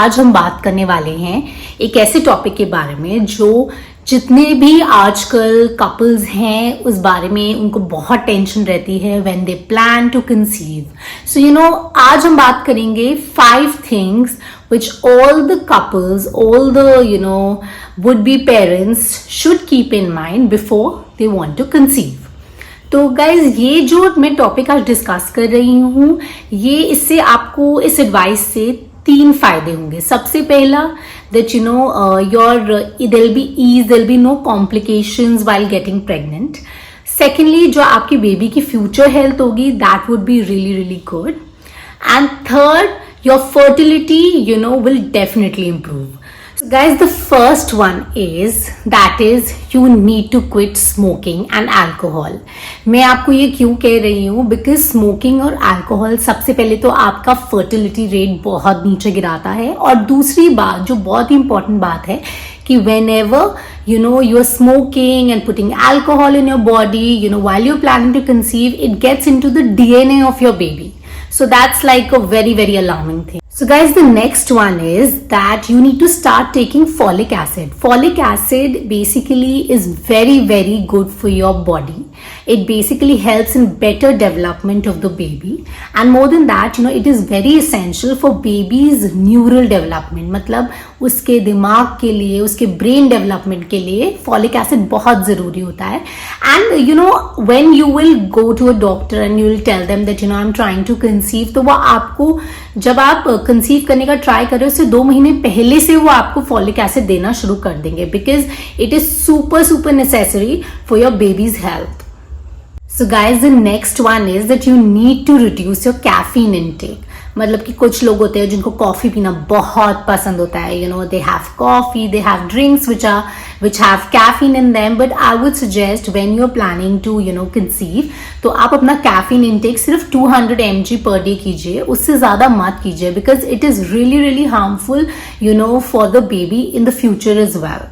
आज हम बात करने वाले हैं एक ऐसे टॉपिक के बारे में जो जितने भी आजकल कपल्स हैं उस बारे में उनको बहुत टेंशन रहती है when they plan to conceive. So आज हम बात करेंगे 5 things which all the couples, all the would be parents should keep in mind before they want to conceive. तो गाइज ये जो मैं टॉपिक आज डिस्कस कर रही हूँ ये इससे आपको इस एडवाइस से 3 फायदे होंगे. सबसे पहला that there'll be ease, there'll be no complications while getting pregnant. Secondly, जो आपकी बेबी की फ्यूचर हेल्थ होगी that would be really really good. And third, your fertility will definitely improve. So guys, the first one is you need to quit smoking and alcohol. मैं आपको ये क्यों कह रही हूँ because smoking और alcohol सबसे पहले तो आपका fertility rate बहुत नीचे गिराता है. और दूसरी बात जो बहुत ही important बात है कि whenever you are smoking and putting alcohol in your body while you're planning to conceive, it gets into the DNA of your baby. So that's like a very very alarming thing. So guys, the next one is that you need to start taking folic acid. Folic acid basically is very very good for your body. It basically helps in better development of the baby, and more than that it is very essential for baby's neural development. मतलब उसके दिमाग के लिए, उसके brain development के लिए folic acid बहुत ज़रूरी होता है. And when you will go to a doctor and you will tell them that I'm trying to conceive, तो वो आपको जब आप कंसीव करने का ट्राई कर रहे हो उससे 2 महीने पहले से वो आपको फॉलिक एसिड देना शुरू कर देंगे because it is super necessary for your babies health. So guys, the next one is that you need to reduce your caffeine intake. मतलब कि कुछ लोग होते हैं जिनको कॉफी पीना बहुत पसंद होता है. They have coffee, they have drinks which have caffeine in them. But I would suggest when you're planning to conceive, तो आप अपना caffeine intake सिर्फ 200 mg per day कीजिए, उससे ज़्यादा मत कीजिए because it is really really harmful for the baby in the future as well.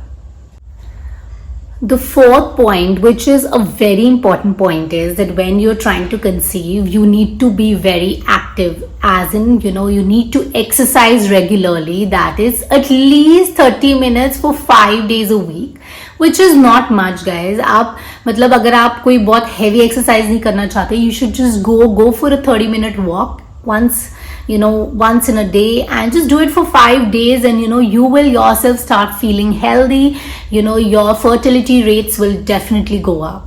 The fourth point, which is a very important point, is that when you're trying to conceive, you need to be very active. As in, you need to exercise regularly. That is at least 30 minutes for 5 days a week, which is not much, guys. आप मतलब अगर आप कोई बहुत heavy exercise नहीं करना चाहते, you should just go for a 30-minute walk once in a day and just do it for 5 days, and you will yourself start feeling healthy. Your fertility rates will definitely go up.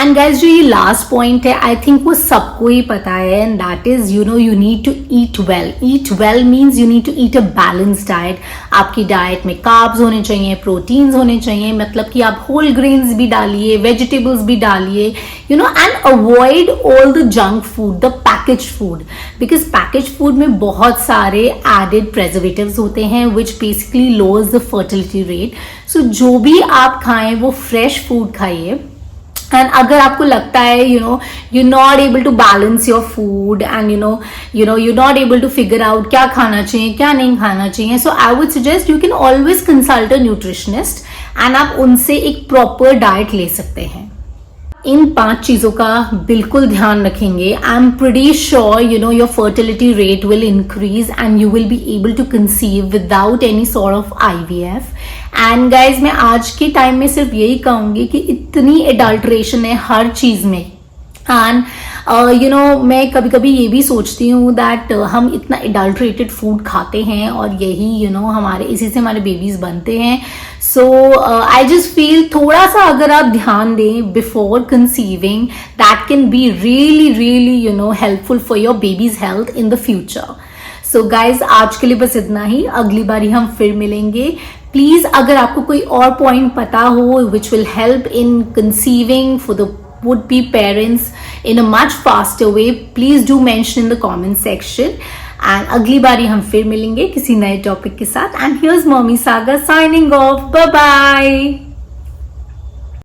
And guys, जो ये last point है I think वो सबको ही पता है, and that is you need to eat well. Eat well means you need to eat a balance diet. आपकी diet में कार्ब्स होने चाहिए, प्रोटीन्स होने चाहिए, मतलब कि आप होल ग्रेन्स भी डालिए, वेजिटेबल्स भी डालिए, and avoid all the junk food, the package food, because package food में बहुत सारे एडेड प्रेजर्वेटिव्स होते हैं which basically lowers the fertility rate. So जो भी आप खाएं वो फ्रेश फूड खाइए. एंड अगर आपको लगता है you're not able to balance your food and you're not able to figure out क्या खाना चाहिए क्या नहीं खाना चाहिए, so I would suggest you can always consult a nutritionist and आप उनसे एक proper diet ले सकते हैं. इन 5 चीज़ों का बिल्कुल ध्यान रखेंगे. I am pretty sure your fertility rate will increase and you will be able to conceive without any sort of IVF. And guys, मैं आज के टाइम में सिर्फ यही कहूँगी कि इतनी एडल्ट्रेशन है हर चीज़ में. एंड मैं कभी कभी ये भी सोचती हूँ दैट हम इतना एडल्ट्रेटेड फूड खाते हैं और यही हमारे इसी से हमारे बेबीज बनते हैं. सो आई जस्ट फील थोड़ा सा अगर आप ध्यान दें before conceiving, that can be really really helpful for your babies health in the future. So guys, आज के लिए बस इतना ही. अगली बारी हम फिर मिलेंगे. प्लीज अगर आपको कोई और पॉइंट पता हो which will help in conceiving for the would-be parents in a much faster way, please do mention in the comment section. And अगली बारी हम फिर मिलेंगे किसी नए टॉपिक के साथ. And here's Mommy Saga signing off. Bye bye.